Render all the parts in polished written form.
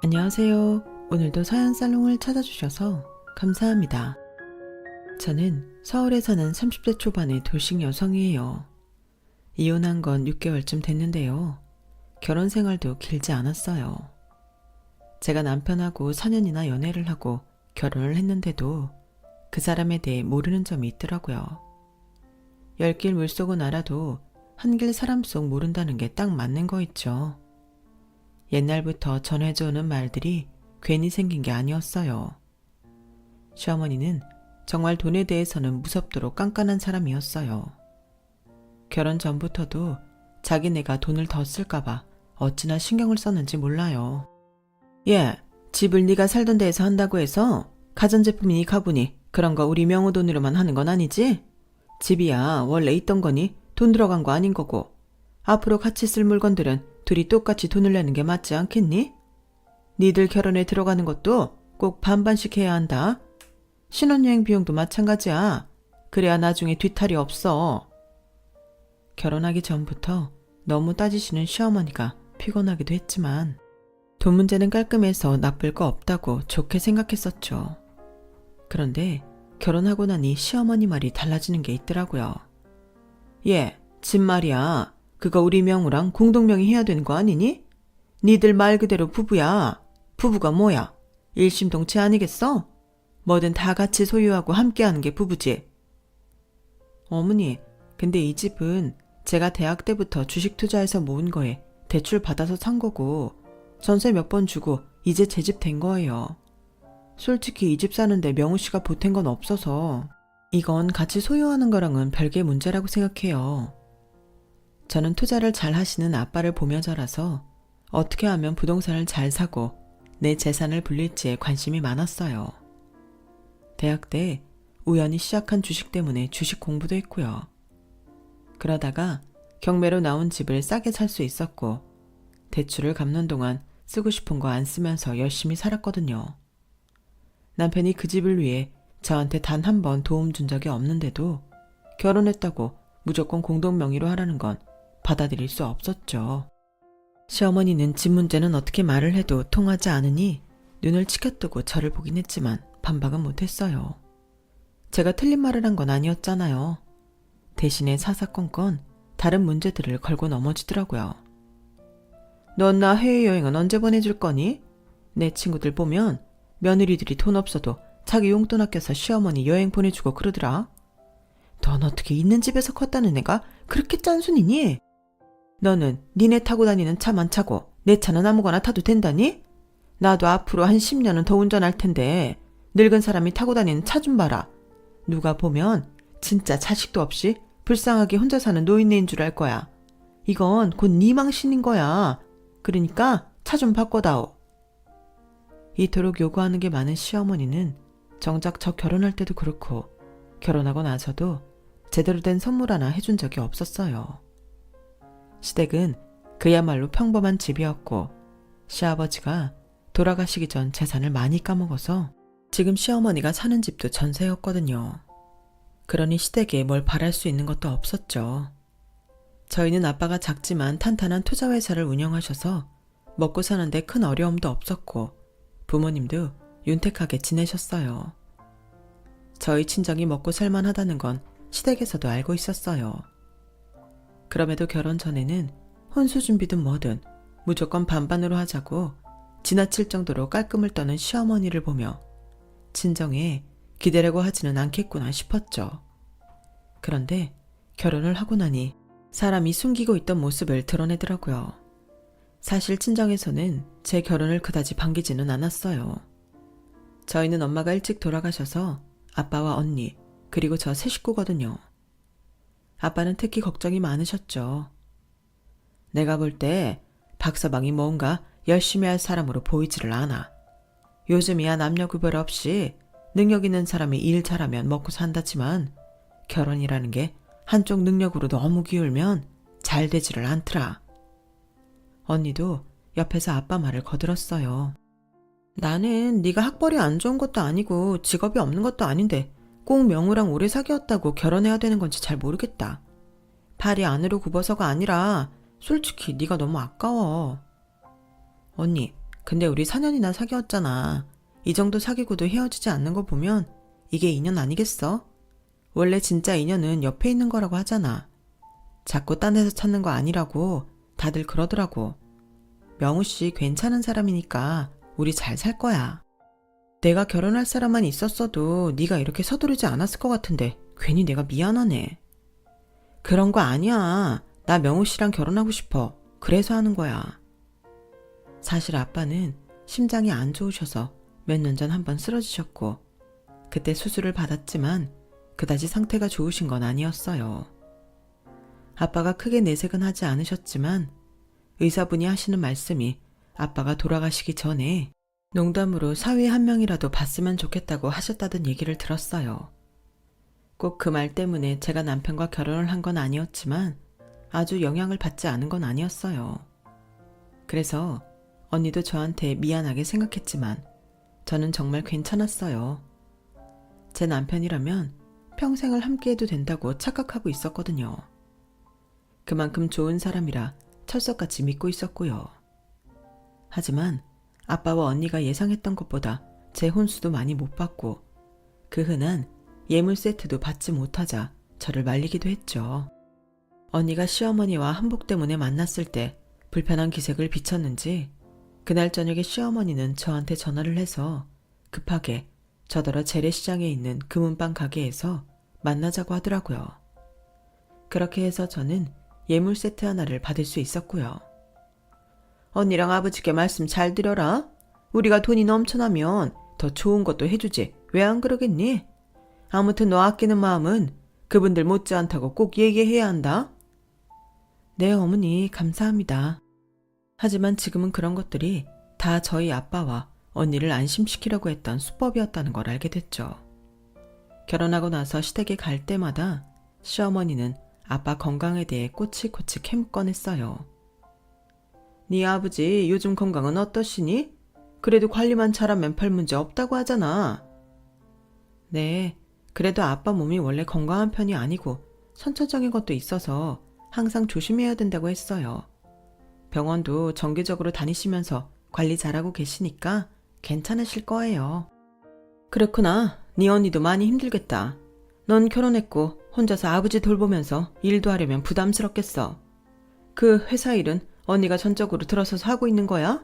안녕하세요. 오늘도 서연살롱을 찾아주셔서 감사합니다. 저는 서울에 사는 30대 초반의 돌싱 여성이에요. 이혼한 건 6개월쯤 됐는데요. 결혼 생활도 길지 않았어요. 제가 남편하고 4년이나 연애를 하고 결혼을 했는데도 그 사람에 대해 모르는 점이 있더라고요. 열길 물속은 알아도 한길 사람 속 모른다는 게 딱 맞는 거 있죠. 옛날부터 전해져오는 말들이 괜히 생긴 게 아니었어요. 시어머니는 정말 돈에 대해서는 무섭도록 깐깐한 사람이었어요. 결혼 전부터도 자기네가 돈을 더 쓸까봐 어찌나 신경을 썼는지 몰라요. 예, 집을 네가 살던 데에서 한다고 해서 가전제품이니 가구니 그런 거 우리 명의 돈으로만 하는 건 아니지? 집이야 원래 있던 거니 돈 들어간 거 아닌 거고 앞으로 같이 쓸 물건들은 둘이 똑같이 돈을 내는 게 맞지 않겠니? 니들 결혼에 들어가는 것도 꼭 반반씩 해야 한다. 신혼여행 비용도 마찬가지야. 그래야 나중에 뒤탈이 없어. 결혼하기 전부터 너무 따지시는 시어머니가 피곤하기도 했지만 돈 문제는 깔끔해서 나쁠 거 없다고 좋게 생각했었죠. 그런데 결혼하고 나니 시어머니 말이 달라지는 게 있더라고요. 예, 집 말이야. 그거 우리 명우랑 공동명의 해야 되는 거 아니니? 니들 말 그대로 부부야. 부부가 뭐야? 일심동체 아니겠어? 뭐든 다 같이 소유하고 함께하는 게 부부지. 어머니, 근데 이 집은 제가 대학 때부터 주식 투자해서 모은 거에 대출 받아서 산 거고 전세 몇 번 주고 이제 제 집 된 거예요. 솔직히 이 집 사는데 명우 씨가 보탠 건 없어서 이건 같이 소유하는 거랑은 별개 문제라고 생각해요. 저는 투자를 잘 하시는 아빠를 보며 자라서 어떻게 하면 부동산을 잘 사고 내 재산을 불릴지에 관심이 많았어요. 대학 때 우연히 시작한 주식 때문에 주식 공부도 했고요. 그러다가 경매로 나온 집을 싸게 살 수 있었고 대출을 갚는 동안 쓰고 싶은 거 안 쓰면서 열심히 살았거든요. 남편이 그 집을 위해 저한테 단 한 번 도움 준 적이 없는데도 결혼했다고 무조건 공동명의로 하라는 건 받아들일 수 없었죠. 시어머니는 집 문제는 어떻게 말을 해도 통하지 않으니 눈을 치켜뜨고 저를 보긴 했지만 반박은 못했어요. 제가 틀린 말을 한 건 아니었잖아요. 대신에 사사건건 다른 문제들을 걸고 넘어지더라고요. 넌 나 해외여행은 언제 보내줄 거니? 내 친구들 보면 며느리들이 돈 없어도 자기 용돈 아껴서 시어머니 여행 보내주고 그러더라. 넌 어떻게 있는 집에서 컸다는 애가 그렇게 짠순이니? 너는 니네 타고 다니는 차만 차고 내 차는 아무거나 타도 된다니? 나도 앞으로 한 10년은 더 운전할 텐데 늙은 사람이 타고 다니는 차 좀 봐라. 누가 보면 진짜 자식도 없이 불쌍하게 혼자 사는 노인네인 줄 알 거야. 이건 곧 네 망신인 거야. 그러니까 차 좀 바꿔다오. 이토록 요구하는 게 많은 시어머니는 정작 저 결혼할 때도 그렇고 결혼하고 나서도 제대로 된 선물 하나 해준 적이 없었어요. 시댁은 그야말로 평범한 집이었고 시아버지가 돌아가시기 전 재산을 많이 까먹어서 지금 시어머니가 사는 집도 전세였거든요. 그러니 시댁에 뭘 바랄 수 있는 것도 없었죠. 저희는 아빠가 작지만 탄탄한 투자회사를 운영하셔서 먹고 사는데 큰 어려움도 없었고 부모님도 윤택하게 지내셨어요. 저희 친정이 먹고 살만하다는 건 시댁에서도 알고 있었어요. 그럼에도 결혼 전에는 혼수 준비든 뭐든 무조건 반반으로 하자고 지나칠 정도로 깔끔을 떠는 시어머니를 보며 친정에 기대려고 하지는 않겠구나 싶었죠. 그런데 결혼을 하고 나니 사람이 숨기고 있던 모습을 드러내더라고요. 사실 친정에서는 제 결혼을 그다지 반기지는 않았어요. 저희는 엄마가 일찍 돌아가셔서 아빠와 언니 그리고 저 세 식구거든요. 아빠는 특히 걱정이 많으셨죠. 내가 볼 때 박서방이 뭔가 열심히 할 사람으로 보이지를 않아. 요즘이야 남녀 구별 없이 능력 있는 사람이 일 잘하면 먹고 산다지만 결혼이라는 게 한쪽 능력으로 너무 기울면 잘 되지를 않더라. 언니도 옆에서 아빠 말을 거들었어요. 나는 네가 학벌이 안 좋은 것도 아니고 직업이 없는 것도 아닌데 꼭 명우랑 오래 사귀었다고 결혼해야 되는 건지 잘 모르겠다. 발이 안으로 굽어서가 아니라 솔직히 네가 너무 아까워. 언니, 근데 우리 4년이나 사귀었잖아. 이 정도 사귀고도 헤어지지 않는 거 보면 이게 인연 아니겠어? 원래 진짜 인연은 옆에 있는 거라고 하잖아. 자꾸 딴 데서 찾는 거 아니라고 다들 그러더라고. 명우 씨 괜찮은 사람이니까 우리 잘 살 거야. 내가 결혼할 사람만 있었어도 네가 이렇게 서두르지 않았을 것 같은데 괜히 내가 미안하네. 그런 거 아니야. 나 명우 씨랑 결혼하고 싶어. 그래서 하는 거야. 사실 아빠는 심장이 안 좋으셔서 몇 년 전 한번 쓰러지셨고 그때 수술을 받았지만 그다지 상태가 좋으신 건 아니었어요. 아빠가 크게 내색은 하지 않으셨지만 의사분이 하시는 말씀이 아빠가 돌아가시기 전에 농담으로 사위 한 명이라도 봤으면 좋겠다고 하셨다던 얘기를 들었어요. 꼭 그 말 때문에 제가 남편과 결혼을 한 건 아니었지만 아주 영향을 받지 않은 건 아니었어요. 그래서 언니도 저한테 미안하게 생각했지만 저는 정말 괜찮았어요. 제 남편이라면 평생을 함께해도 된다고 착각하고 있었거든요. 그만큼 좋은 사람이라 철석같이 믿고 있었고요. 하지만 아빠와 언니가 예상했던 것보다 제 혼수도 많이 못 받고 그 흔한 예물 세트도 받지 못하자 저를 말리기도 했죠. 언니가 시어머니와 한복 때문에 만났을 때 불편한 기색을 비쳤는지 그날 저녁에 시어머니는 저한테 전화를 해서 급하게 저더러 재래시장에 있는 금은방 가게에서 만나자고 하더라고요. 그렇게 해서 저는 예물 세트 하나를 받을 수 있었고요. 언니랑 아버지께 말씀 잘 드려라. 우리가 돈이 넘쳐나면 더 좋은 것도 해주지. 왜 안 그러겠니? 아무튼 너 아끼는 마음은 그분들 못지않다고 꼭 얘기해야 한다. 네, 어머니 감사합니다. 하지만 지금은 그런 것들이 다 저희 아빠와 언니를 안심시키려고 했던 수법이었다는 걸 알게 됐죠. 결혼하고 나서 시댁에 갈 때마다 시어머니는 아빠 건강에 대해 꼬치꼬치 캐묻 꺼냈어요. 네 아버지 요즘 건강은 어떠시니? 그래도 관리만 잘하면 별 문제 없다고 하잖아. 네, 그래도 아빠 몸이 원래 건강한 편이 아니고 선천적인 것도 있어서 항상 조심해야 된다고 했어요. 병원도 정기적으로 다니시면서 관리 잘하고 계시니까 괜찮으실 거예요. 그렇구나. 네 언니도 많이 힘들겠다. 넌 결혼했고 혼자서 아버지 돌보면서 일도 하려면 부담스럽겠어. 그 회사 일은 언니가 전적으로 들어서서 하고 있는 거야?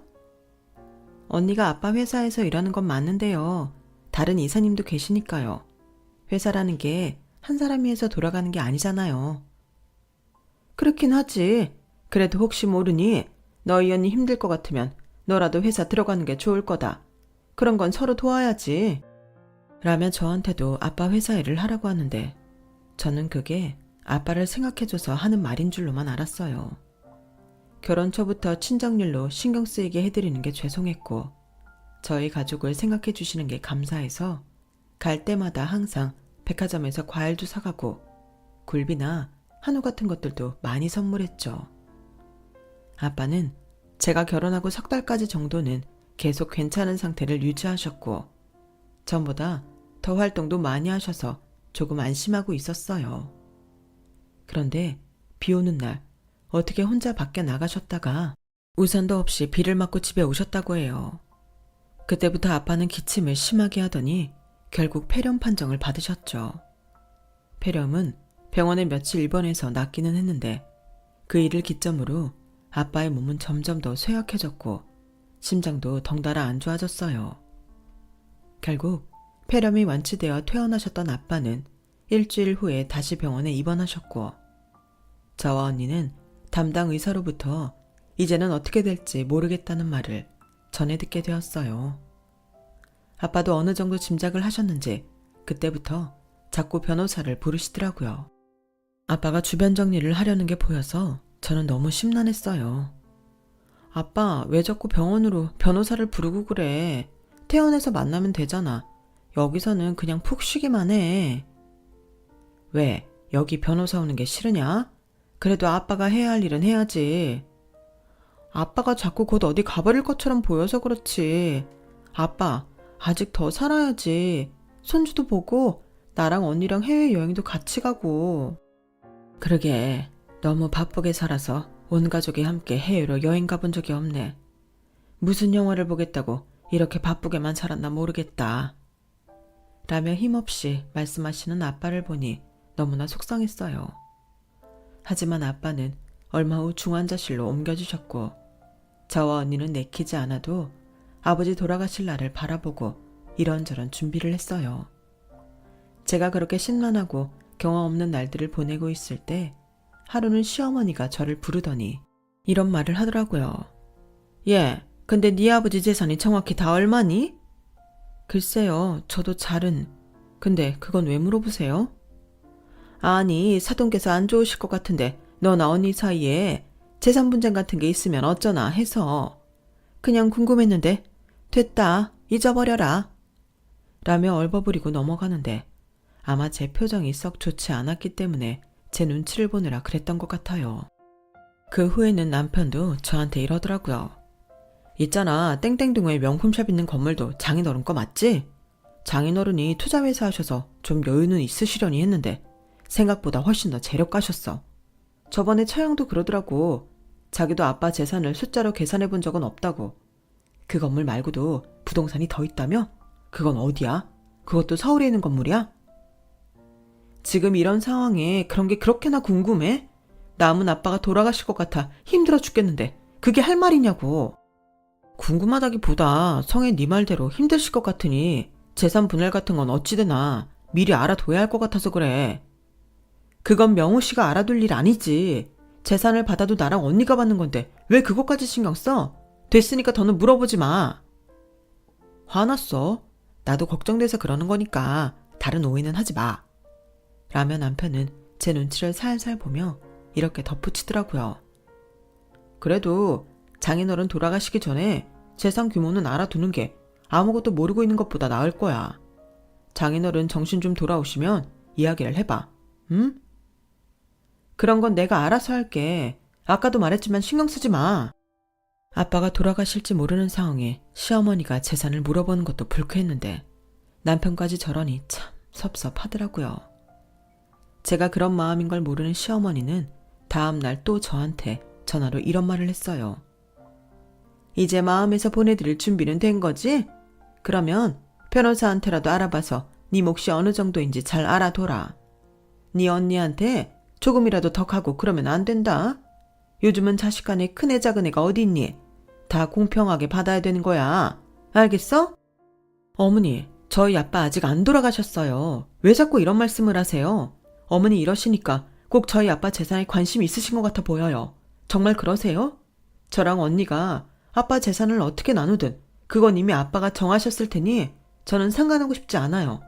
언니가 아빠 회사에서 일하는 건 맞는데요. 다른 이사님도 계시니까요. 회사라는 게 한 사람이 해서 돌아가는 게 아니잖아요. 그렇긴 하지. 그래도 혹시 모르니 너희 언니 힘들 것 같으면 너라도 회사 들어가는 게 좋을 거다. 그런 건 서로 도와야지. 라며 저한테도 아빠 회사 일을 하라고 하는데 저는 그게 아빠를 생각해줘서 하는 말인 줄로만 알았어요. 결혼 초부터 친정일로 신경 쓰이게 해드리는 게 죄송했고 저희 가족을 생각해 주시는 게 감사해서 갈 때마다 항상 백화점에서 과일도 사가고 굴비나 한우 같은 것들도 많이 선물했죠. 아빠는 제가 결혼하고 석 달까지 정도는 계속 괜찮은 상태를 유지하셨고 전보다 더 활동도 많이 하셔서 조금 안심하고 있었어요. 그런데 비 오는 날 어떻게 혼자 밖에 나가셨다가 우산도 없이 비를 맞고 집에 오셨다고 해요. 그때부터 아빠는 기침을 심하게 하더니 결국 폐렴 판정을 받으셨죠. 폐렴은 병원에 며칠 입원해서 낫기는 했는데 그 일을 기점으로 아빠의 몸은 점점 더 쇠약해졌고 심장도 덩달아 안 좋아졌어요. 결국 폐렴이 완치되어 퇴원하셨던 아빠는 일주일 후에 다시 병원에 입원하셨고 저와 언니는 담당 의사로부터 이제는 어떻게 될지 모르겠다는 말을 전해 듣게 되었어요. 아빠도 어느 정도 짐작을 하셨는지 그때부터 자꾸 변호사를 부르시더라고요. 아빠가 주변 정리를 하려는 게 보여서 저는 너무 심란했어요. 아빠, 왜 자꾸 병원으로 변호사를 부르고 그래? 퇴원해서 만나면 되잖아. 여기서는 그냥 푹 쉬기만 해. 왜? 여기 변호사 오는 게 싫으냐? 그래도 아빠가 해야 할 일은 해야지. 아빠가 자꾸 곧 어디 가버릴 것처럼 보여서 그렇지. 아빠, 아직 더 살아야지. 손주도 보고 나랑 언니랑 해외여행도 같이 가고. 그러게, 너무 바쁘게 살아서 온 가족이 함께 해외로 여행 가본 적이 없네. 무슨 영화를 보겠다고 이렇게 바쁘게만 살았나 모르겠다. 라며 힘없이 말씀하시는 아빠를 보니 너무나 속상했어요. 하지만 아빠는 얼마 후 중환자실로 옮겨주셨고 저와 언니는 내키지 않아도 아버지 돌아가실 날을 바라보고 이런저런 준비를 했어요. 제가 그렇게 심란하고 경험 없는 날들을 보내고 있을 때 하루는 시어머니가 저를 부르더니 이런 말을 하더라고요. 예, 근데 네 아버지 재산이 정확히 다 얼마니? 글쎄요, 저도 잘은. 근데 그건 왜 물어보세요? 아니, 사돈께서 안 좋으실 것 같은데 너나 언니 사이에 재산 분쟁 같은 게 있으면 어쩌나 해서 그냥 궁금했는데 됐다, 잊어버려라. 라며 얼버무리고 넘어가는데 아마 제 표정이 썩 좋지 않았기 때문에 제 눈치를 보느라 그랬던 것 같아요. 그 후에는 남편도 저한테 이러더라고요. 있잖아, 땡땡동에 명품샵 있는 건물도 장인어른 거 맞지? 장인어른이 투자회사 하셔서 좀 여유는 있으시려니 했는데 생각보다 훨씬 더 재력 가셨어. 저번에 처형도 그러더라고. 자기도 아빠 재산을 숫자로 계산해 본 적은 없다고. 그 건물 말고도 부동산이 더 있다며? 그건 어디야? 그것도 서울에 있는 건물이야? 지금 이런 상황에 그런 게 그렇게나 궁금해? 남은 아빠가 돌아가실 것 같아 힘들어 죽겠는데 그게 할 말이냐고. 궁금하다기보다 성의 네 말대로 힘드실 것 같으니 재산 분할 같은 건 어찌되나 미리 알아둬야 할 것 같아서 그래. 그건 명호 씨가 알아둘 일 아니지. 재산을 받아도 나랑 언니가 받는 건데 왜 그것까지 신경 써? 됐으니까 더는 물어보지 마. 화났어. 나도 걱정돼서 그러는 거니까 다른 오해는 하지 마. 라며 남편은 제 눈치를 살살 보며 이렇게 덧붙이더라고요. 그래도 장인어른 돌아가시기 전에 재산 규모는 알아두는 게 아무것도 모르고 있는 것보다 나을 거야. 장인어른 정신 좀 돌아오시면 이야기를 해봐. 응? 그런 건 내가 알아서 할게. 아까도 말했지만 신경 쓰지 마. 아빠가 돌아가실지 모르는 상황에 시어머니가 재산을 물어보는 것도 불쾌했는데 남편까지 저러니 참 섭섭하더라고요. 제가 그런 마음인 걸 모르는 시어머니는 다음 날 또 저한테 전화로 이런 말을 했어요. 이제 마음에서 보내드릴 준비는 된 거지? 그러면 변호사한테라도 알아봐서 네 몫이 어느 정도인지 잘 알아둬라. 네 언니한테 조금이라도 더 가고 그러면 안 된다. 요즘은 자식 간에 큰애 작은애가 어디 있니? 다 공평하게 받아야 되는 거야. 알겠어? 어머니, 저희 아빠 아직 안 돌아가셨어요. 왜 자꾸 이런 말씀을 하세요? 어머니 이러시니까 꼭 저희 아빠 재산에 관심이 있으신 것 같아 보여요. 정말 그러세요? 저랑 언니가 아빠 재산을 어떻게 나누든 그건 이미 아빠가 정하셨을 테니 저는 상관하고 싶지 않아요.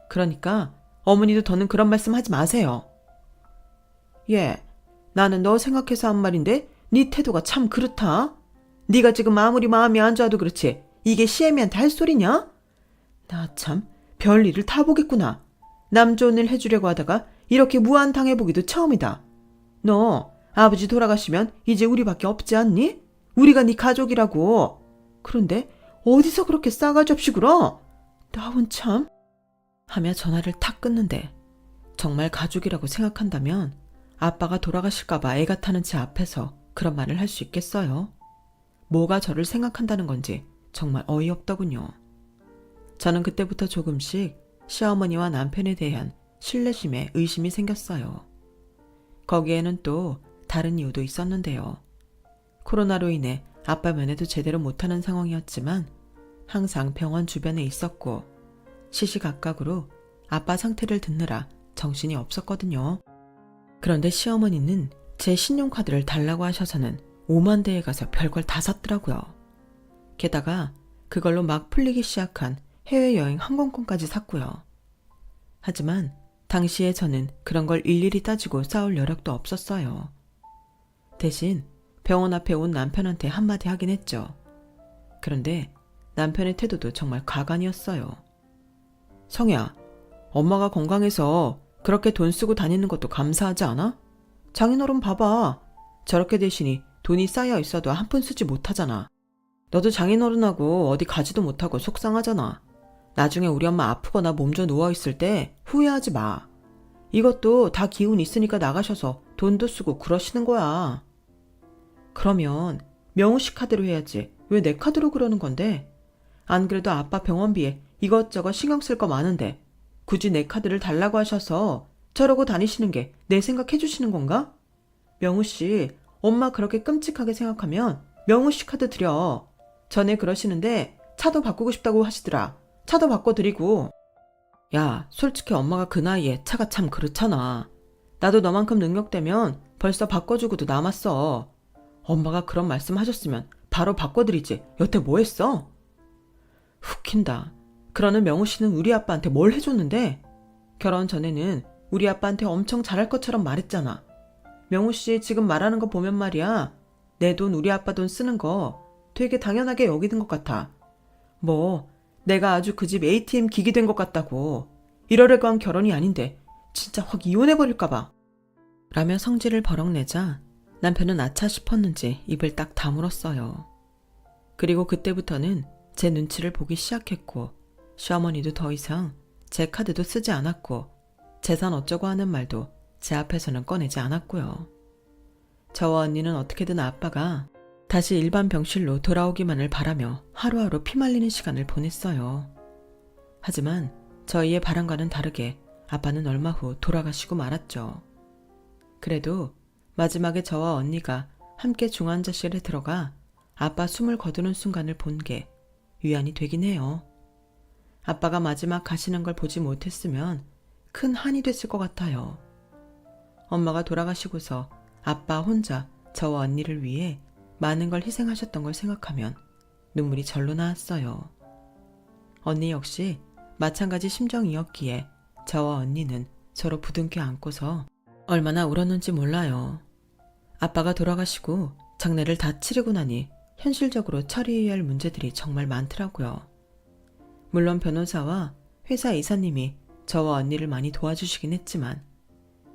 그러니까 어머니도 더는 그런 말씀 하지 마세요. 예, 나는 너 생각해서 한 말인데 네 태도가 참 그렇다. 네가 지금 아무리 마음이 안 좋아도 그렇지 이게 시애미한테 할 소리냐? 나 참 별일을 다 보겠구나. 남 좋은 일 해주려고 하다가 이렇게 무한 당해보기도 처음이다. 너 아버지 돌아가시면 이제 우리밖에 없지 않니? 우리가 네 가족이라고. 그런데 어디서 그렇게 싸가지 없이 굴어? 나훈 참. 하며 전화를 탁 끊는데 정말 가족이라고 생각한다면 아빠가 돌아가실까봐 애가 타는 제 앞에서 그런 말을 할 수 있겠어요? 뭐가 저를 생각한다는 건지 정말 어이없더군요. 저는 그때부터 조금씩 시어머니와 남편에 대한 신뢰심에 의심이 생겼어요. 거기에는 또 다른 이유도 있었는데요. 코로나로 인해 아빠 면회도 제대로 못하는 상황이었지만 항상 병원 주변에 있었고 시시각각으로 아빠 상태를 듣느라 정신이 없었거든요. 그런데 시어머니는 제 신용카드를 달라고 하셔서는 오만대에 가서 별걸 다 샀더라고요. 게다가 그걸로 막 풀리기 시작한 해외여행 항공권까지 샀고요. 하지만 당시에 저는 그런 걸 일일이 따지고 싸울 여력도 없었어요. 대신 병원 앞에 온 남편한테 한마디 하긴 했죠. 그런데 남편의 태도도 정말 가관이었어요. 성희야, 엄마가 건강해서 그렇게 돈 쓰고 다니는 것도 감사하지 않아? 장인어른 봐봐. 저렇게 대신이 돈이 쌓여 있어도 한 푼 쓰지 못하잖아. 너도 장인어른하고 어디 가지도 못하고 속상하잖아. 나중에 우리 엄마 아프거나 몸져 누워있을 때 후회하지 마. 이것도 다 기운 있으니까 나가셔서 돈도 쓰고 그러시는 거야. 그러면 명호 씨 카드로 해야지. 왜 내 카드로 그러는 건데? 안 그래도 아빠 병원비에 이것저것 신경 쓸 거 많은데 굳이 내 카드를 달라고 하셔서 저러고 다니시는 게 내 생각해 주시는 건가? 명우 씨, 엄마 그렇게 끔찍하게 생각하면 명우 씨 카드 드려. 전에 그러시는데 차도 바꾸고 싶다고 하시더라. 차도 바꿔드리고. 야, 솔직히 엄마가 그 나이에 차가 참 그렇잖아. 나도 너만큼 능력되면 벌써 바꿔주고도 남았어. 엄마가 그런 말씀 하셨으면 바로 바꿔드리지. 여태 뭐 했어? 훅힌다. 그러는 명우 씨는 우리 아빠한테 뭘 해줬는데? 결혼 전에는 우리 아빠한테 엄청 잘할 것처럼 말했잖아. 명우 씨 지금 말하는 거 보면 말이야. 내 돈 우리 아빠 돈 쓰는 거 되게 당연하게 여기는 것 같아. 뭐 내가 아주 그 집 ATM 기기 된 것 같다고. 이러려고 한 결혼이 아닌데 진짜 확 이혼해버릴까 봐. 라며 성질을 버럭내자 남편은 아차 싶었는지 입을 딱 다물었어요. 그리고 그때부터는 제 눈치를 보기 시작했고 시어머니도 더 이상 제 카드도 쓰지 않았고 재산 어쩌고 하는 말도 제 앞에서는 꺼내지 않았고요. 저와 언니는 어떻게든 아빠가 다시 일반 병실로 돌아오기만을 바라며 하루하루 피말리는 시간을 보냈어요. 하지만 저희의 바람과는 다르게 아빠는 얼마 후 돌아가시고 말았죠. 그래도 마지막에 저와 언니가 함께 중환자실에 들어가 아빠 숨을 거두는 순간을 본 게 위안이 되긴 해요. 아빠가 마지막 가시는 걸 보지 못했으면 큰 한이 됐을 것 같아요. 엄마가 돌아가시고서 아빠 혼자 저와 언니를 위해 많은 걸 희생하셨던 걸 생각하면 눈물이 절로 나왔어요. 언니 역시 마찬가지 심정이었기에 저와 언니는 서로 부둥켜 안고서 얼마나 울었는지 몰라요. 아빠가 돌아가시고 장례를 다 치르고 나니 현실적으로 처리해야 할 문제들이 정말 많더라고요. 물론 변호사와 회사 이사님이 저와 언니를 많이 도와주시긴 했지만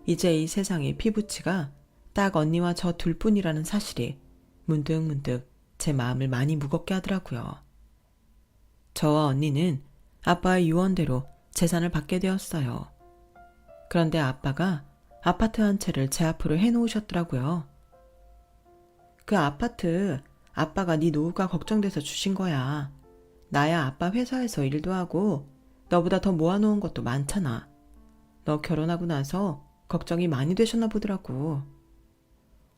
이제 이 세상의 피부치가 딱 언니와 저 둘뿐이라는 사실이 문득문득 제 마음을 많이 무겁게 하더라고요. 저와 언니는 아빠의 유언대로 재산을 받게 되었어요. 그런데 아빠가 아파트 한 채를 제 앞으로 해놓으셨더라고요. 그 아파트 아빠가 네 노후가 걱정돼서 주신 거야. 나야 아빠 회사에서 일도 하고 너보다 더 모아놓은 것도 많잖아. 너 결혼하고 나서 걱정이 많이 되셨나 보더라고.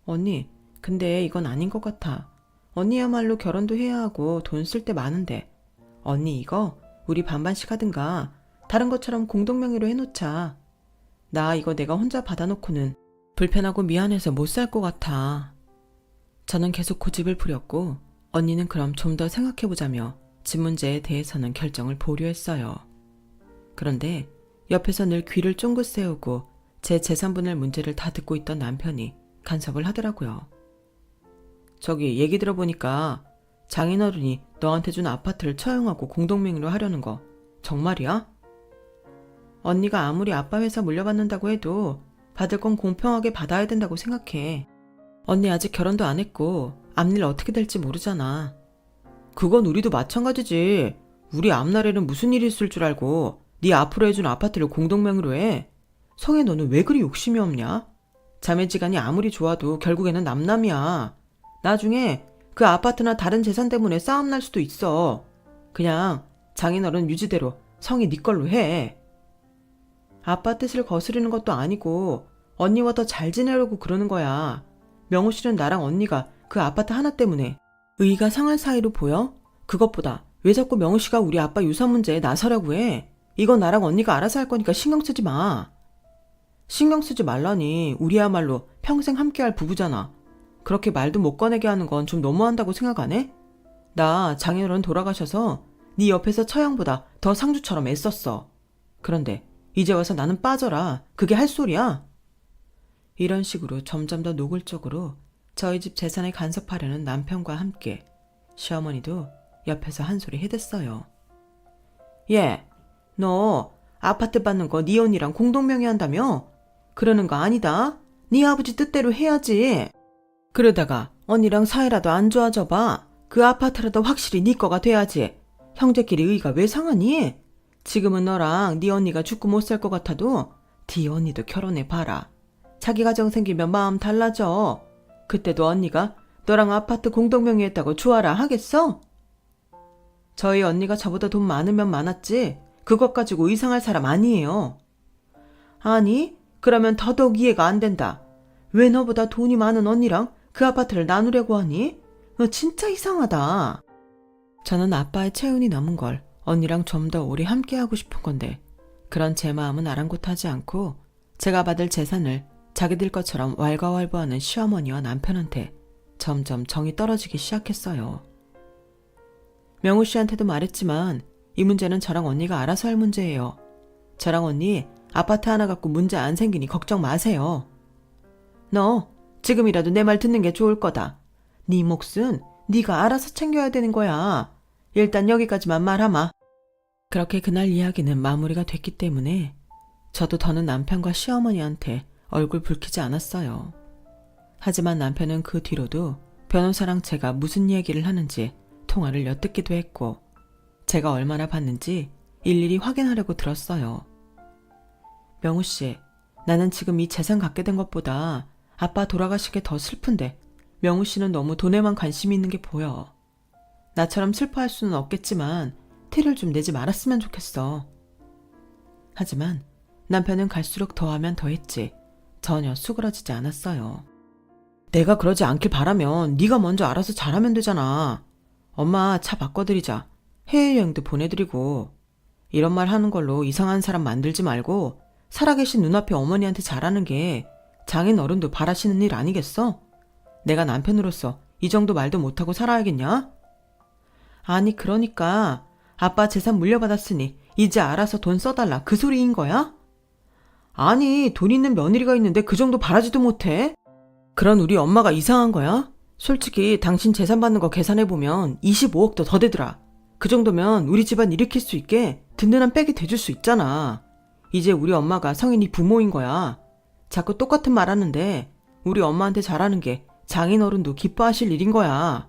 언니, 근데 이건 아닌 것 같아. 언니야말로 결혼도 해야 하고 돈 쓸 때 많은데 언니 이거 우리 반반씩 하든가 다른 것처럼 공동명의로 해놓자. 나 이거 내가 혼자 받아놓고는 불편하고 미안해서 못 살 것 같아. 저는 계속 고집을 부렸고 언니는 그럼 좀 더 생각해보자며 집 문제에 대해서는 결정을 보류했어요. 그런데 옆에서 늘 귀를 쫑긋 세우고 제 재산분할 문제를 다 듣고 있던 남편이 간섭을 하더라고요. 저기 얘기 들어보니까 장인어른이 너한테 준 아파트를 처형하고 공동명의로 하려는 거 정말이야? 언니가 아무리 아빠 회사 물려받는다고 해도 받을 건 공평하게 받아야 된다고 생각해. 언니 아직 결혼도 안 했고 앞일 어떻게 될지 모르잖아. 그건 우리도 마찬가지지. 우리 앞날에는 무슨 일이 있을 줄 알고 네 앞으로 해준 아파트를 공동명의로 해. 성혜 너는 왜 그리 욕심이 없냐? 자매지간이 아무리 좋아도 결국에는 남남이야. 나중에 그 아파트나 다른 재산 때문에 싸움 날 수도 있어. 그냥 장인어른 유지대로 성이 네 걸로 해. 아빠 뜻을 거스르는 것도 아니고 언니와 더 잘 지내려고 그러는 거야. 명우 씨는 나랑 언니가 그 아파트 하나 때문에 의의가 상할 사이로 보여? 그것보다 왜 자꾸 명우 씨가 우리 아빠 유산 문제에 나서려고 해? 이건 나랑 언니가 알아서 할 거니까 신경 쓰지 마. 신경 쓰지 말라니. 우리야말로 평생 함께할 부부잖아. 그렇게 말도 못 꺼내게 하는 건 좀 너무한다고 생각 안 해? 나 장인어른 돌아가셔서 네 옆에서 처형보다 더 상주처럼 애썼어. 그런데 이제 와서 나는 빠져라. 그게 할 소리야? 이런 식으로 점점 더 노골적으로 저희 집 재산에 간섭하려는 남편과 함께 시어머니도 옆에서 한 소리 해댔어요. 얘, 너 아파트 받는 거 네 언니랑 공동명의 한다며? 그러는 거 아니다. 네 아버지 뜻대로 해야지. 그러다가 언니랑 사이라도 안 좋아져 봐. 그 아파트라도 확실히 네 거가 돼야지. 형제끼리 의의가 왜 상하니? 지금은 너랑 네 언니가 죽고 못 살 것 같아도 네 언니도 결혼해 봐라. 자기 가정 생기면 마음 달라져. 그때도 언니가 너랑 아파트 공동명의했다고 주아라 하겠어? 저희 언니가 저보다 돈 많으면 많았지 그것 가지고 이상할 사람 아니에요. 아니, 그러면 더더욱 이해가 안 된다. 왜 너보다 돈이 많은 언니랑 그 아파트를 나누려고 하니? 너 진짜 이상하다. 저는 아빠의 체운이 남은 걸 언니랑 좀 더 오래 함께하고 싶은 건데 그런 제 마음은 아랑곳하지 않고 제가 받을 재산을 자기들 것처럼 왈가왈부하는 시어머니와 남편한테 점점 정이 떨어지기 시작했어요. 명우 씨한테도 말했지만 이 문제는 저랑 언니가 알아서 할 문제예요. 저랑 언니 아파트 하나 갖고 문제 안 생기니 걱정 마세요. 너 지금이라도 내 말 듣는 게 좋을 거다. 네 몫은 네가 알아서 챙겨야 되는 거야. 일단 여기까지만 말하마. 그렇게 그날 이야기는 마무리가 됐기 때문에 저도 더는 남편과 시어머니한테 얼굴 붉히지 않았어요. 하지만 남편은 그 뒤로도 변호사랑 제가 무슨 얘기를 하는지 통화를 엿듣기도 했고 제가 얼마나 받는지 일일이 확인하려고 들었어요. 명우 씨, 나는 지금 이 재산 갖게 된 것보다 아빠 돌아가신 게 더 슬픈데 명우 씨는 너무 돈에만 관심이 있는 게 보여. 나처럼 슬퍼할 수는 없겠지만 티를 좀 내지 말았으면 좋겠어. 하지만 남편은 갈수록 더하면 더했지 전혀 수그러지지 않았어요. 내가 그러지 않길 바라면 네가 먼저 알아서 잘하면 되잖아. 엄마 차 바꿔드리자. 해외여행도 보내드리고. 이런 말 하는 걸로 이상한 사람 만들지 말고 살아계신 눈앞의 어머니한테 잘하는 게 장인 어른도 바라시는 일 아니겠어? 내가 남편으로서 이 정도 말도 못하고 살아야겠냐? 아니 그러니까 아빠 재산 물려받았으니 이제 알아서 돈 써달라 그 소리인 거야? 아니 돈 있는 며느리가 있는데 그 정도 바라지도 못해? 그런 우리 엄마가 이상한 거야? 솔직히 당신 재산 받는 거 계산해보면 25억도 더 되더라. 그 정도면 우리 집안 일으킬 수 있게 든든한 백이 돼줄 수 있잖아. 이제 우리 엄마가 성인이 부모인 거야. 자꾸 똑같은 말 하는데 우리 엄마한테 잘하는 게 장인어른도 기뻐하실 일인 거야.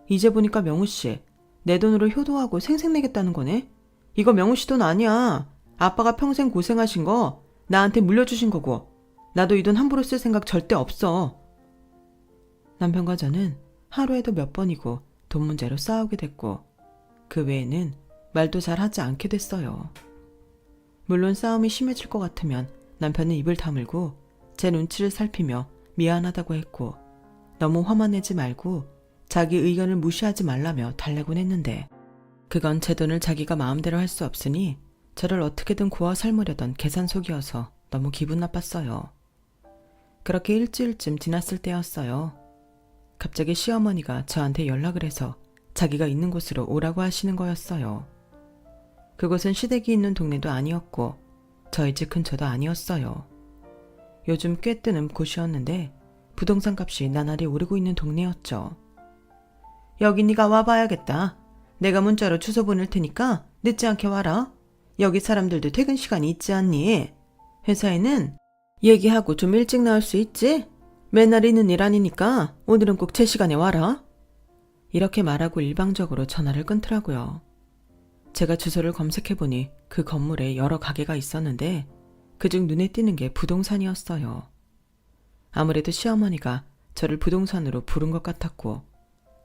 이제 보니까 명우씨, 내 돈으로 효도하고 생색내겠다는 거네? 이거 명우씨 돈 아니야. 아빠가 평생 고생하신 거 나한테 물려주신 거고 나도 이 돈 함부로 쓸 생각 절대 없어. 남편과 저는 하루에도 몇 번이고 돈 문제로 싸우게 됐고 그 외에는 말도 잘 하지 않게 됐어요. 물론 싸움이 심해질 것 같으면 남편은 입을 다물고 제 눈치를 살피며 미안하다고 했고 너무 화만 내지 말고 자기 의견을 무시하지 말라며 달래곤 했는데 그건 제 돈을 자기가 마음대로 할 수 없으니 저를 어떻게든 구워 삶으려던 계산속이어서 너무 기분 나빴어요. 그렇게 일주일쯤 지났을 때였어요. 갑자기 시어머니가 저한테 연락을 해서 자기가 있는 곳으로 오라고 하시는 거였어요. 그곳은 시댁이 있는 동네도 아니었고 저희 집 근처도 아니었어요. 요즘 꽤 뜨는 곳이었는데 부동산 값이 나날이 오르고 있는 동네였죠. 여기 네가 와봐야겠다. 내가 문자로 주소 보낼 테니까 늦지 않게 와라. 여기 사람들도 퇴근 시간이 있지 않니? 회사에는 얘기하고 좀 일찍 나올 수 있지? 맨날 있는 일 아니니까 오늘은 꼭 제 시간에 와라. 이렇게 말하고 일방적으로 전화를 끊더라고요. 제가 주소를 검색해보니 그 건물에 여러 가게가 있었는데 그중 눈에 띄는 게 부동산이었어요. 아무래도 시어머니가 저를 부동산으로 부른 것 같았고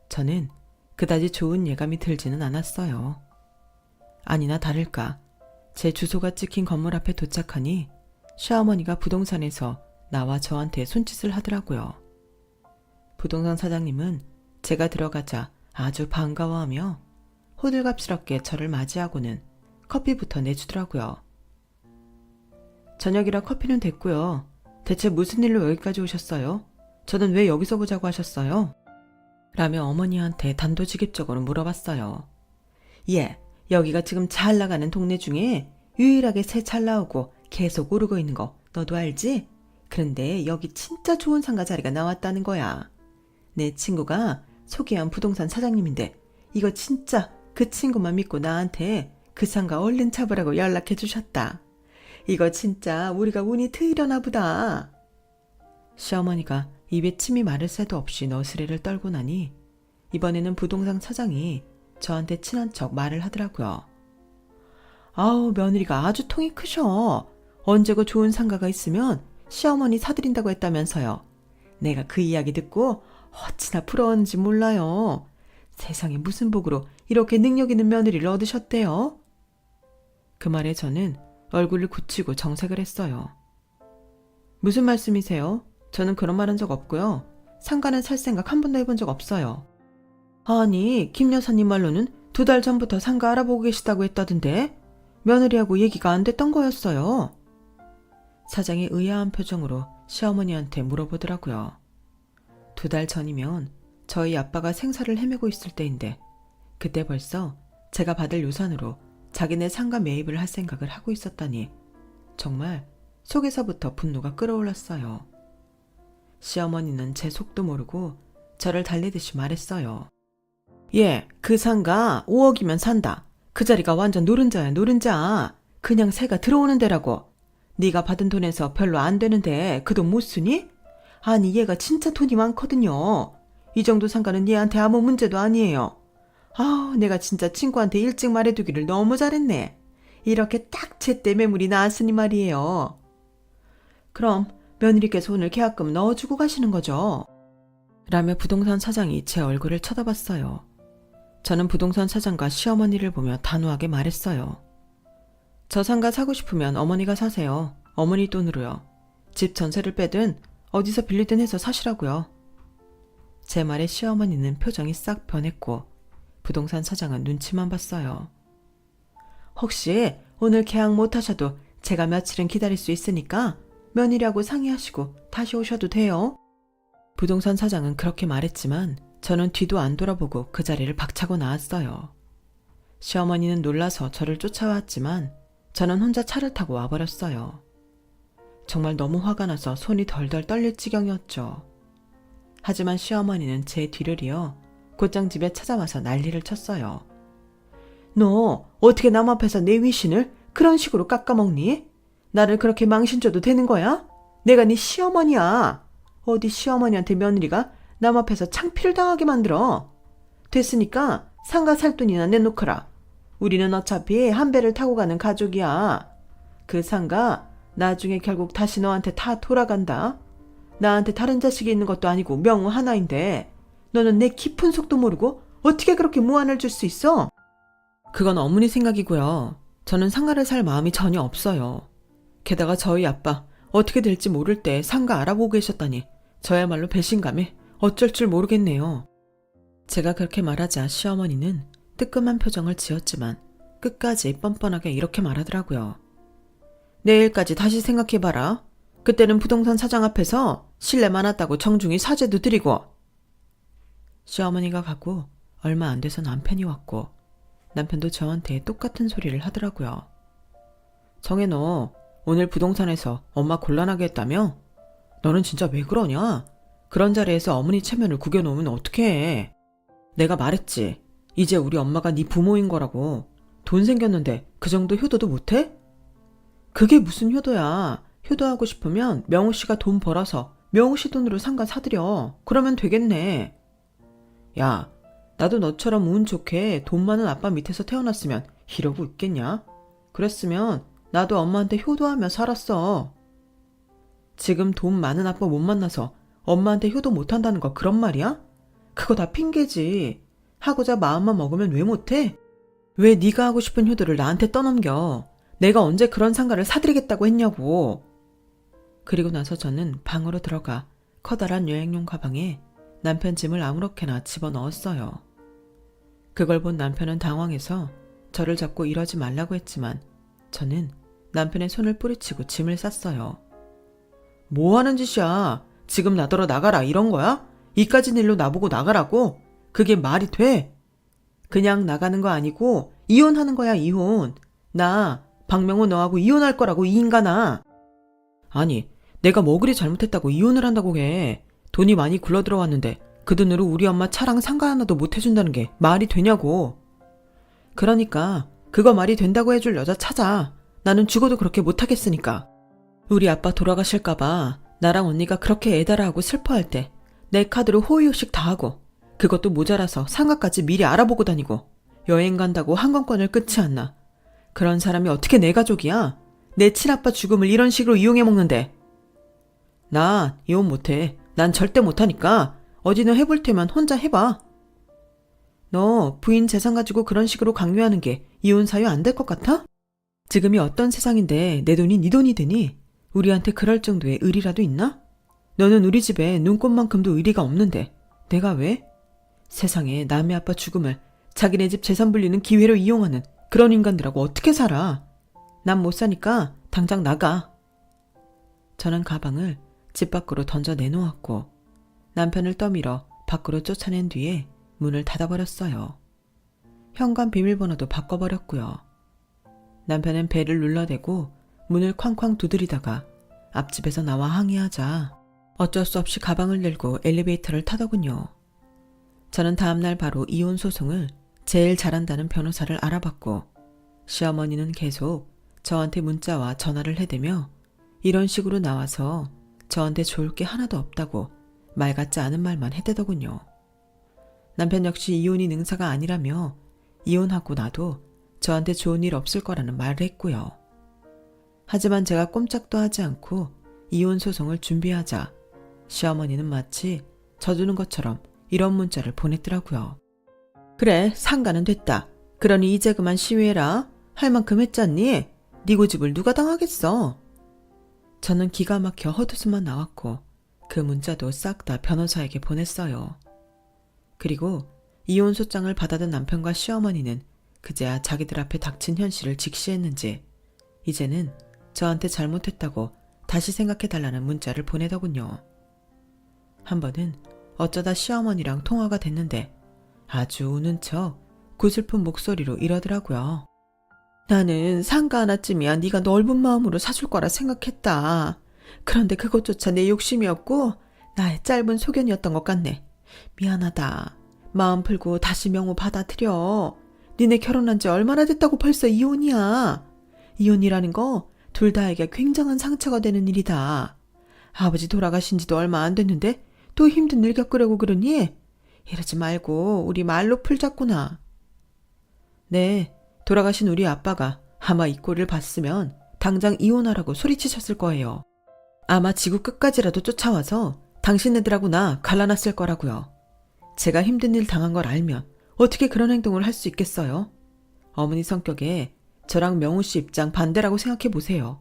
저는 그다지 좋은 예감이 들지는 않았어요. 아니나 다를까 제 주소가 찍힌 건물 앞에 도착하니 시어머니가 부동산에서 나와 저한테 손짓을 하더라고요. 부동산 사장님은 제가 들어가자 아주 반가워하며 호들갑스럽게 저를 맞이하고는 커피부터 내주더라고요. 저녁이라 커피는 됐고요. 대체 무슨 일로 여기까지 오셨어요? 저는 왜 여기서 보자고 하셨어요? 라며 어머니한테 단도직입적으로 물어봤어요. 예, 여기가 지금 잘 나가는 동네 중에 유일하게 새 잘 나오고 계속 오르고 있는 거 너도 알지? 그런데 여기 진짜 좋은 상가 자리가 나왔다는 거야. 내 친구가 소개한 부동산 사장님인데 이거 진짜 그 친구만 믿고 나한테 그 상가 얼른 잡으라고 연락해 주셨다. 이거 진짜 우리가 운이 트이려나 보다. 시어머니가 입에 침이 마를 새도 없이 너스레를 떨고 나니 이번에는 부동산 사장이 저한테 친한 척 말을 하더라고요. 아우 며느리가 아주 통이 크셔. 언제고 좋은 상가가 있으면 시어머니 사드린다고 했다면서요. 내가 그 이야기 듣고 어찌나 부러웠는지 몰라요. 세상에 무슨 복으로 이렇게 능력 있는 며느리를 얻으셨대요? 그 말에 저는 얼굴을 굳히고 정색을 했어요. 무슨 말씀이세요? 저는 그런 말 한 적 없고요. 상가는 살 생각 한 번도 해본 적 없어요. 아니, 김 여사님 말로는 2달 전부터 상가 알아보고 계시다고 했다던데 며느리하고 얘기가 안 됐던 거였어요. 사장이 의아한 표정으로 시어머니한테 물어보더라고요. 2달 전이면 저희 아빠가 생사를 헤매고 있을 때인데 그때 벌써 제가 받을 유산으로 자기네 상가 매입을 할 생각을 하고 있었다니 정말 속에서부터 분노가 끓어올랐어요. 시어머니는 제 속도 모르고 저를 달래듯이 말했어요. 예, 그 상가 5억이면 산다. 그 자리가 완전 노른자야, 노른자. 그냥 새가 들어오는 데라고. 네가 받은 돈에서 별로 안 되는데 그 돈 못 쓰니? 아니, 얘가 진짜 돈이 많거든요. 이 정도 상가는 얘한테 아무 문제도 아니에요. 아우, 내가 진짜 친구한테 일찍 말해두기를 너무 잘했네. 이렇게 딱 제때 매물이 나왔으니 말이에요. 그럼 며느리께서 오늘 계약금 넣어주고 가시는 거죠? 라며 부동산 사장이 제 얼굴을 쳐다봤어요. 저는 부동산 사장과 시어머니를 보며 단호하게 말했어요. 저 상가 사고 싶으면 어머니가 사세요. 어머니 돈으로요. 집 전세를 빼든 어디서 빌리든 해서 사시라고요. 제 말에 시어머니는 표정이 싹 변했고 부동산 사장은 눈치만 봤어요. 혹시 오늘 계약 못 하셔도 제가 며칠은 기다릴 수 있으니까 며느리하고 상의하시고 다시 오셔도 돼요. 부동산 사장은 그렇게 말했지만 저는 뒤도 안 돌아보고 그 자리를 박차고 나왔어요. 시어머니는 놀라서 저를 쫓아왔지만 저는 혼자 차를 타고 와버렸어요. 정말 너무 화가 나서 손이 덜덜 떨릴 지경이었죠. 하지만 시어머니는 제 뒤를 이어 곧장 집에 찾아와서 난리를 쳤어요. 너 어떻게 남 앞에서 내 위신을 그런 식으로 깎아먹니? 나를 그렇게 망신줘도 되는 거야? 내가 네 시어머니야. 어디 시어머니한테 며느리가 남 앞에서 창피를 당하게 만들어. 됐으니까 상가 살 돈이나 내놓거라. 우리는 어차피 한 배를 타고 가는 가족이야. 그 상가 나중에 결국 다시 너한테 다 돌아간다. 나한테 다른 자식이 있는 것도 아니고 명우 하나인데 너는 내 깊은 속도 모르고 어떻게 그렇게 무안을 줄 수 있어? 그건 어머니 생각이고요. 저는 상가를 살 마음이 전혀 없어요. 게다가 저희 아빠 어떻게 될지 모를 때 상가 알아보고 계셨다니 저야말로 배신감에 어쩔 줄 모르겠네요. 제가 그렇게 말하자 시어머니는 뜨끔한 표정을 지었지만 끝까지 뻔뻔하게 이렇게 말하더라고요. 내일까지 다시 생각해봐라. 그때는 부동산 사장 앞에서 신뢰 많았다고 정중히 사죄도 드리고. 시어머니가 가고 얼마 안 돼서 남편이 왔고 남편도 저한테 똑같은 소리를 하더라고요. 정혜 너 오늘 부동산에서 엄마 곤란하게 했다며? 너는 진짜 왜 그러냐? 그런 자리에서 어머니 체면을 구겨놓으면 어떡해. 내가 말했지. 이제 우리 엄마가 네 부모인 거라고. 돈 생겼는데 그 정도 효도도 못해? 그게 무슨 효도야. 효도하고 싶으면 명우 씨가 돈 벌어서 명우 씨 돈으로 상가 사드려. 그러면 되겠네. 야, 나도 너처럼 운 좋게 돈 많은 아빠 밑에서 태어났으면 이러고 있겠냐? 그랬으면 나도 엄마한테 효도하며 살았어. 지금 돈 많은 아빠 못 만나서 엄마한테 효도 못한다는 거 그런 말이야? 그거 다 핑계지. 하고자 마음만 먹으면 왜 못해? 왜 네가 하고 싶은 효도를 나한테 떠넘겨? 내가 언제 그런 상가를 사드리겠다고 했냐고. 그리고 나서 저는 방으로 들어가 커다란 여행용 가방에 남편 짐을 아무렇게나 집어넣었어요. 그걸 본 남편은 당황해서 저를 잡고 이러지 말라고 했지만 저는 남편의 손을 뿌리치고 짐을 쌌어요. 뭐 하는 짓이야? 지금 나더러 나가라 이런 거야? 이까진 일로 나보고 나가라고? 그게 말이 돼? 그냥 나가는 거 아니고 이혼하는 거야, 이혼. 나 박명호 너하고 이혼할 거라고, 이 인간아. 아니, 내가 뭐 그리 잘못했다고 이혼을 한다고 해. 돈이 많이 굴러들어왔는데 그 돈으로 우리 엄마 차랑 상가 하나도 못 해준다는 게 말이 되냐고. 그러니까 그거 말이 된다고 해줄 여자 찾아. 나는 죽어도 그렇게 못하겠으니까. 우리 아빠 돌아가실까봐 나랑 언니가 그렇게 애달아하고 슬퍼할 때 내 카드로 호의호식 다 하고 그것도 모자라서 상가까지 미리 알아보고 다니고 여행 간다고 항공권을 끊지 않나. 그런 사람이 어떻게 내 가족이야? 내 친아빠 죽음을 이런 식으로 이용해 먹는데. 나 이혼 못해. 난 절대 못하니까 어디는 해볼 테면 혼자 해봐. 너 부인 재산 가지고 그런 식으로 강요하는 게 이혼 사유 안 될 것 같아? 지금이 어떤 세상인데 내 돈이 네 돈이 되니? 우리한테 그럴 정도의 의리라도 있나? 너는 우리 집에 눈꽃만큼도 의리가 없는데 내가 왜? 세상에 남의 아빠 죽음을 자기네 집 재산 불리는 기회로 이용하는 그런 인간들하고 어떻게 살아? 난 못 사니까 당장 나가. 저는 가방을 집 밖으로 던져 내놓았고 남편을 떠밀어 밖으로 쫓아낸 뒤에 문을 닫아버렸어요. 현관 비밀번호도 바꿔버렸고요. 남편은 배를 눌러대고 문을 쾅쾅 두드리다가 앞집에서 나와 항의하자 어쩔 수 없이 가방을 들고 엘리베이터를 타더군요. 저는 다음날 바로 이혼 소송을 제일 잘한다는 변호사를 알아봤고 시어머니는 계속 저한테 문자와 전화를 해대며 이런 식으로 나와서 저한테 좋을 게 하나도 없다고 말 같지 않은 말만 해대더군요. 남편 역시 이혼이 능사가 아니라며 이혼하고 나도 저한테 좋은 일 없을 거라는 말을 했고요. 하지만 제가 꼼짝도 하지 않고 이혼 소송을 준비하자 시어머니는 마치 져주는 것처럼 이런 문자를 보냈더라고요. 그래, 상가는 됐다. 그러니 이제 그만 시위해라. 할 만큼 했잖니? 네 고집을 누가 당하겠어. 저는 기가 막혀 헛웃음만 나왔고 그 문자도 싹 다 변호사에게 보냈어요. 그리고 이혼 소장을 받아든 남편과 시어머니는 그제야 자기들 앞에 닥친 현실을 직시했는지 이제는 저한테 잘못했다고 다시 생각해달라는 문자를 보내더군요. 한 번은 어쩌다 시어머니랑 통화가 됐는데 아주 우는 척 구슬픈 목소리로 이러더라고요. 나는 상가 하나쯤이야 네가 넓은 마음으로 사줄 거라 생각했다. 그런데 그것조차 내 욕심이었고 나의 짧은 소견이었던 것 같네. 미안하다. 마음 풀고 다시 명호 받아들여. 니네 결혼한 지 얼마나 됐다고 벌써 이혼이야. 이혼이라는 거 둘 다에게 굉장한 상처가 되는 일이다. 아버지 돌아가신 지도 얼마 안 됐는데 또 힘든 일 겪으려고 그러니? 이러지 말고 우리 말로 풀자꾸나. 네, 돌아가신 우리 아빠가 아마 이 꼴을 봤으면 당장 이혼하라고 소리치셨을 거예요. 아마 지구 끝까지라도 쫓아와서 당신네들하고 나 갈라놨을 거라고요. 제가 힘든 일 당한 걸 알면 어떻게 그런 행동을 할 수 있겠어요? 어머니 성격에 저랑 명우 씨 입장 반대라고 생각해 보세요.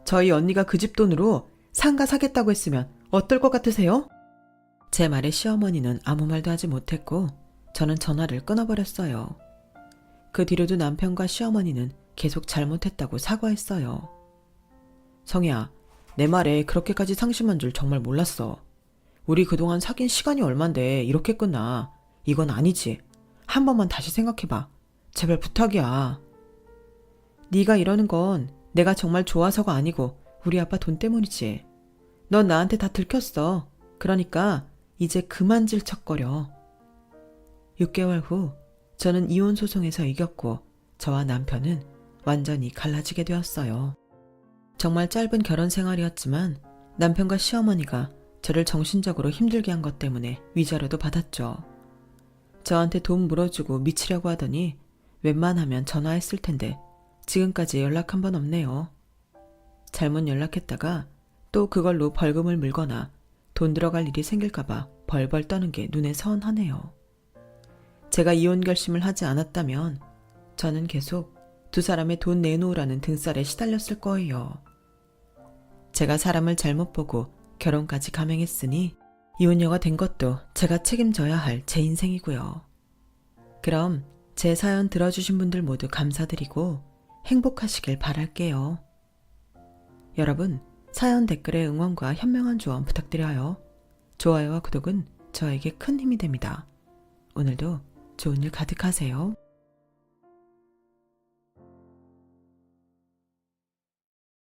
저희 언니가 그 집 돈으로 상가 사겠다고 했으면 어떨 것 같으세요? 제 말에 시어머니는 아무 말도 하지 못했고 저는 전화를 끊어버렸어요. 그 뒤로도 남편과 시어머니는 계속 잘못했다고 사과했어요. 성희야, 내 말에 그렇게까지 상심한 줄 정말 몰랐어. 우리 그동안 사귄 시간이 얼만데 이렇게 끝나. 이건 아니지. 한 번만 다시 생각해봐. 제발 부탁이야. 네가 이러는 건 내가 정말 좋아서가 아니고 우리 아빠 돈 때문이지. 넌 나한테 다 들켰어. 그러니까 이제 그만 질척거려. 6개월 후 저는 이혼 소송에서 이겼고 저와 남편은 완전히 갈라지게 되었어요. 정말 짧은 결혼 생활이었지만 남편과 시어머니가 저를 정신적으로 힘들게 한 것 때문에 위자료도 받았죠. 저한테 돈 물어주고 미치려고 하더니 웬만하면 전화했을 텐데 지금까지 연락 한 번 없네요. 잘못 연락했다가 또 그걸로 벌금을 물거나 돈 들어갈 일이 생길까봐 벌벌 떠는 게 눈에 선하네요. 제가 이혼 결심을 하지 않았다면 저는 계속 두 사람의 돈 내놓으라는 등살에 시달렸을 거예요. 제가 사람을 잘못 보고 결혼까지 감행했으니 이혼녀가 된 것도 제가 책임져야 할 제 인생이고요. 그럼 제 사연 들어주신 분들 모두 감사드리고 행복하시길 바랄게요. 여러분, 사연 댓글에 응원과 현명한 조언 부탁드려요. 좋아요와 구독은 저에게 큰 힘이 됩니다. 오늘도 좋은 일 가득하세요.